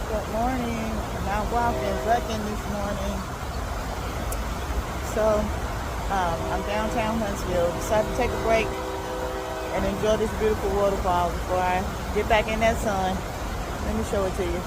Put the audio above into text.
Good morning. I'm out walking, bucking this morning. So, I'm downtown Huntsville. Decided to take a break and enjoy this beautiful waterfall before I get back in that sun. Let me show it to you.